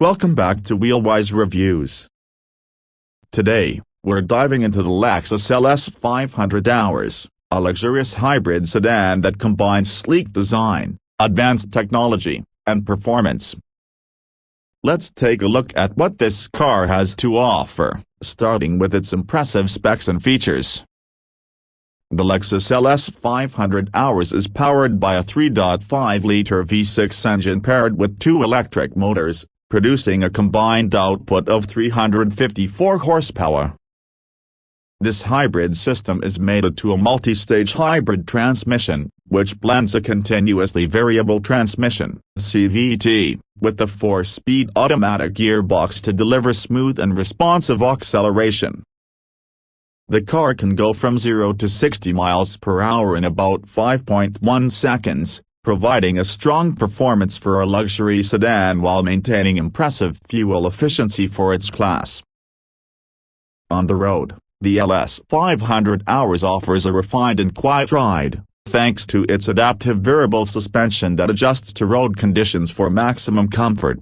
Welcome back to Wheelwise Reviews. Today, we're diving into the Lexus LS 500 Hours, a luxurious hybrid sedan that combines sleek design, advanced technology, and performance. Let's take a look at what this car has to offer, starting with its impressive specs and features. The Lexus LS 500 Hours is powered by a 3.5-liter V6 engine paired with two electric motors, producing a combined output of 354 horsepower. This hybrid system is mated to a multi-stage hybrid transmission, which blends a continuously variable transmission (CVT) with a 4-speed automatic gearbox to deliver smooth and responsive acceleration. The car can go from 0 to 60 miles per hour in about 5.1 seconds, providing a strong performance for a luxury sedan while maintaining impressive fuel efficiency for its class. On the road, the LS 500 Hours offers a refined and quiet ride, thanks to its adaptive variable suspension that adjusts to road conditions for maximum comfort.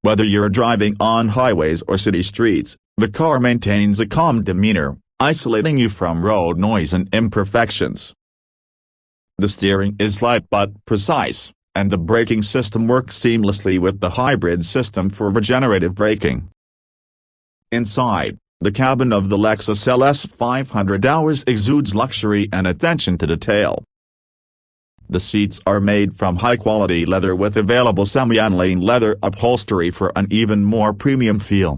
Whether you're driving on highways or city streets, the car maintains a calm demeanor, isolating you from road noise and imperfections. The steering is light but precise, and the braking system works seamlessly with the hybrid system for regenerative braking. Inside, the cabin of the Lexus LS 500 Hours exudes luxury and attention to detail. The seats are made from high-quality leather with available semi-aniline leather upholstery for an even more premium feel.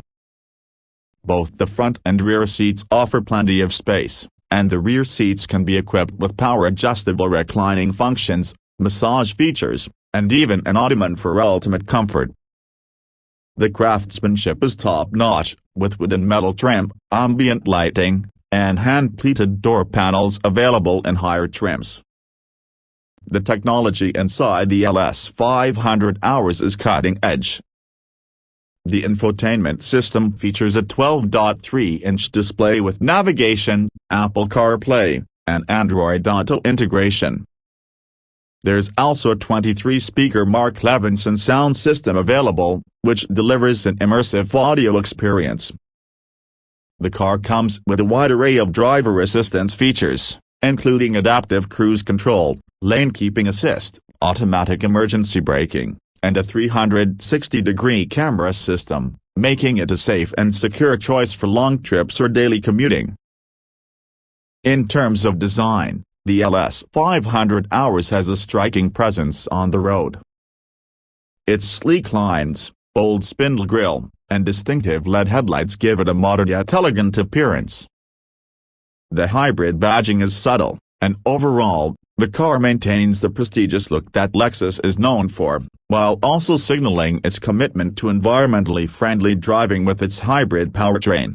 Both the front and rear seats offer plenty of space, and the rear seats can be equipped with power-adjustable reclining functions, massage features, and even an ottoman for ultimate comfort. The craftsmanship is top-notch, with wood and metal trim, ambient lighting, and hand-pleated door panels available in higher trims. The technology inside the LS 500 Hours is cutting-edge. The infotainment system features a 12.3-inch display with navigation, Apple CarPlay, and Android Auto integration. There's also a 23-speaker Mark Levinson sound system available, which delivers an immersive audio experience. The car comes with a wide array of driver assistance features, including adaptive cruise control, lane keeping assist, automatic emergency braking, and a 360-degree camera system, making it a safe and secure choice for long trips or daily commuting. In terms of design, the LS 500 Hours has a striking presence on the road. Its sleek lines, bold spindle grille, and distinctive LED headlights give it a modern yet elegant appearance. The hybrid badging is subtle, and overall, the car maintains the prestigious look that Lexus is known for, while also signaling its commitment to environmentally friendly driving with its hybrid powertrain.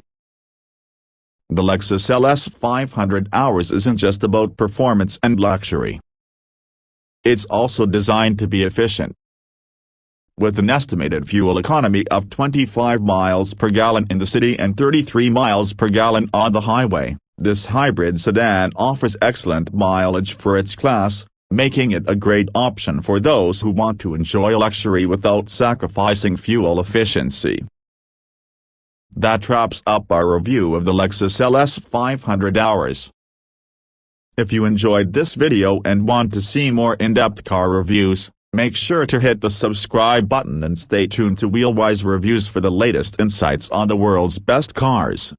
The Lexus LS 500 Hours isn't just about performance and luxury. It's also designed to be efficient. With an estimated fuel economy of 25 miles per gallon in the city and 33 miles per gallon on the highway, this hybrid sedan offers excellent mileage for its class, making it a great option for those who want to enjoy luxury without sacrificing fuel efficiency. That wraps up our review of the Lexus LS 500 Hours. If you enjoyed this video and want to see more in-depth car reviews, make sure to hit the subscribe button and stay tuned to Wheelwise Reviews for the latest insights on the world's best cars.